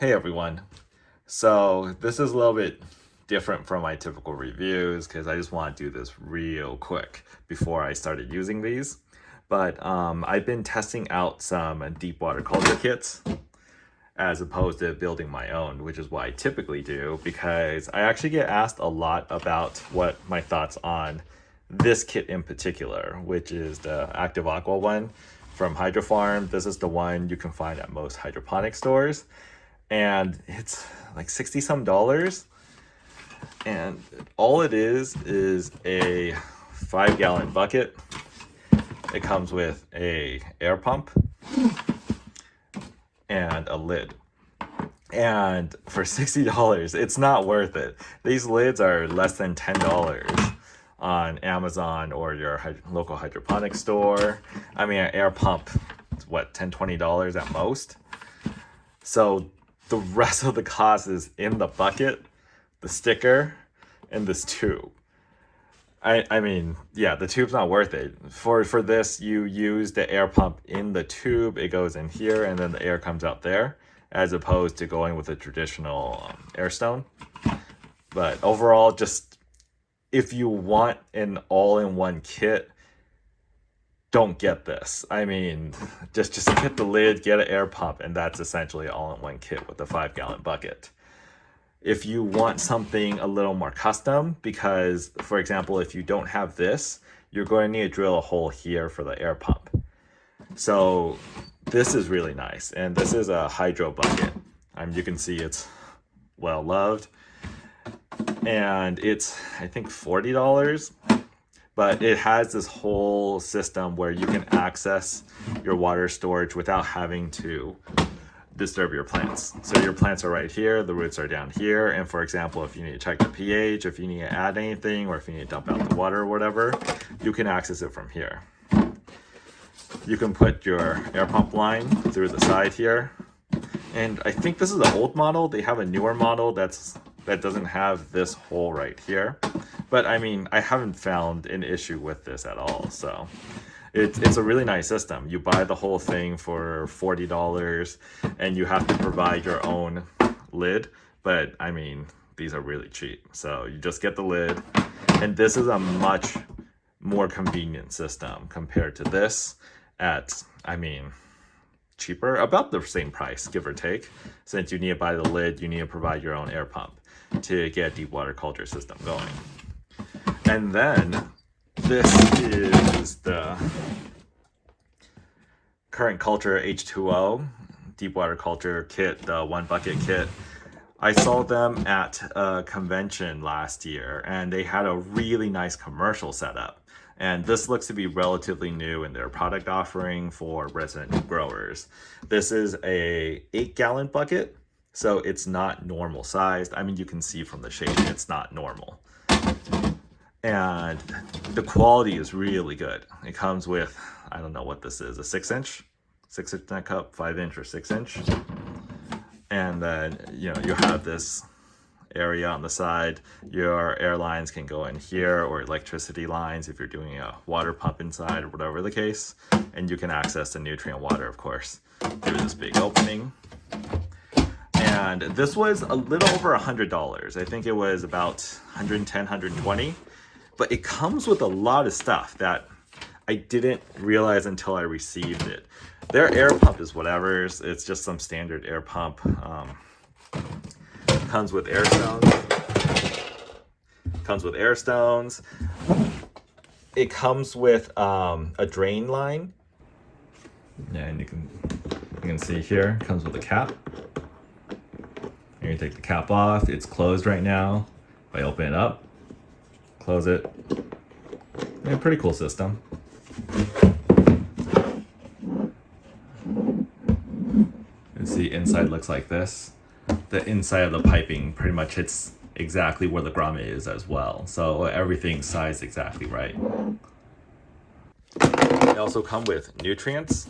Hey everyone. So this is a little bit different from my typical reviews because I just want to do this real quick before I started using these. But I've been testing out some deep water culture kits as opposed to building my own, which is what I typically do because I actually get asked a lot about what my thoughts on this kit in particular, which is the Active Aqua one from Hydro Farm. This is the one you can find at most hydroponic stores, and it's like 60 some dollars, and all it is a 5 gallon bucket. It comes with a air pump and a lid, and for $60 it's not worth it. These lids are less than $10 on Amazon or your local hydroponic store. I mean, an air pump, what, $10-$20 at most. So the rest of the cost is in the bucket, the sticker, and this tube. I mean, yeah, the tube's not worth it. For this, you use the air pump in the tube. It goes in here, and then the air comes out there, as opposed to going with a traditional air stone. But overall, just if you want an all-in-one kit, don't get this. I mean, just get the lid, get an air pump, and that's essentially all-in-one kit with a 5 gallon bucket. If you want something a little more custom, because for example, if you don't have this, you're going to need to drill a hole here for the air pump. So this is really nice, and this is a Hydrobucket. You can see it's well loved, and it's I think $40. But it has this whole system where you can access your water storage without having to disturb your plants. So your plants are right here, the roots are down here, and for example, if you need to check the pH, if you need to add anything, or if you need to dump out the water or whatever, you can access it from here. You can put your air pump line through the side here. And I think this is the old model. They have a newer model that doesn't have this hole right here. But I mean, I haven't found an issue with this at all. So it's a really nice system. You buy the whole thing for $40, and you have to provide your own lid. But I mean, these are really cheap. So you just get the lid, and this is a much more convenient system compared to this at, I mean, cheaper, about the same price, give or take. Since you need to buy the lid, you need to provide your own air pump to get a deep water culture system going. And then this is the Current Culture H2O deep water culture kit, the 1 bucket kit. I saw them at a convention last year, and they had a really nice commercial setup. And this looks to be relatively new in their product offering for resident growers. This is a 8 gallon bucket, so it's not normal sized. I mean, you can see from the shape, it's not normal. And the quality is really good. It comes with, I don't know what this is, a 6-inch net cup, 5-inch or 6-inch. And then, you have this area on the side. Your air lines can go in here, or electricity lines if you're doing a water pump inside or whatever the case. And you can access the nutrient water, of course, through this big opening. And this was a little over $100. I think it was about $110, $120. But it comes with a lot of stuff that I didn't realize until I received it. Their air pump is whatever. It's just some standard air pump. Comes with air stones. It comes with a drain line. Yeah, and you can see here, it comes with a cap. You can take the cap off. It's closed right now. If I open it up, close it. Yeah, pretty cool system. You see, inside looks like this. The inside of the piping pretty much hits exactly where the grommet is as well. So everything's sized exactly right. They also come with nutrients,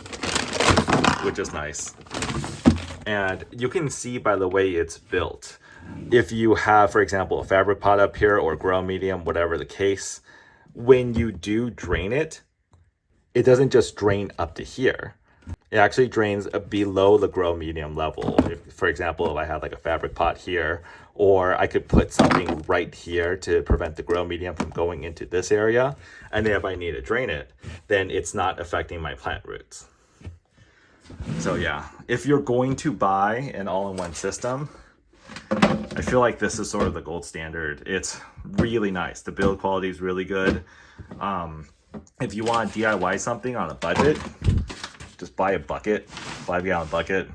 which is nice. And you can see by the way it's built. If you have, for example, a fabric pot up here or grow medium, whatever the case, when you do drain it, it doesn't just drain up to here. It actually drains below the grow medium level. If, for example, if I had like a fabric pot here, or I could put something right here to prevent the grow medium from going into this area. And then if I need to drain it, then it's not affecting my plant roots. So yeah, if you're going to buy an all-in-one system, I feel like this is sort of the gold standard. It's really nice. The build quality is really good. If you want to DIY something on a budget, just buy a bucket, 5-gallon bucket.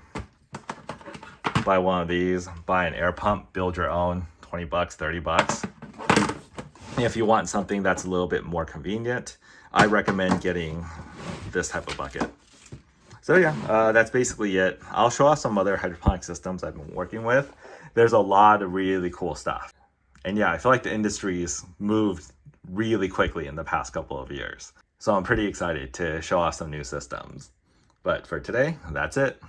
Buy one of these, buy an air pump, build your own, 20 bucks, 30 bucks. And if you want something that's a little bit more convenient, I recommend getting this type of bucket. So yeah, that's basically it. I'll show off some other hydroponic systems I've been working with. There's a lot of really cool stuff. And yeah, I feel like the industry's moved really quickly in the past couple of years. So I'm pretty excited to show off some new systems. But for today, that's it.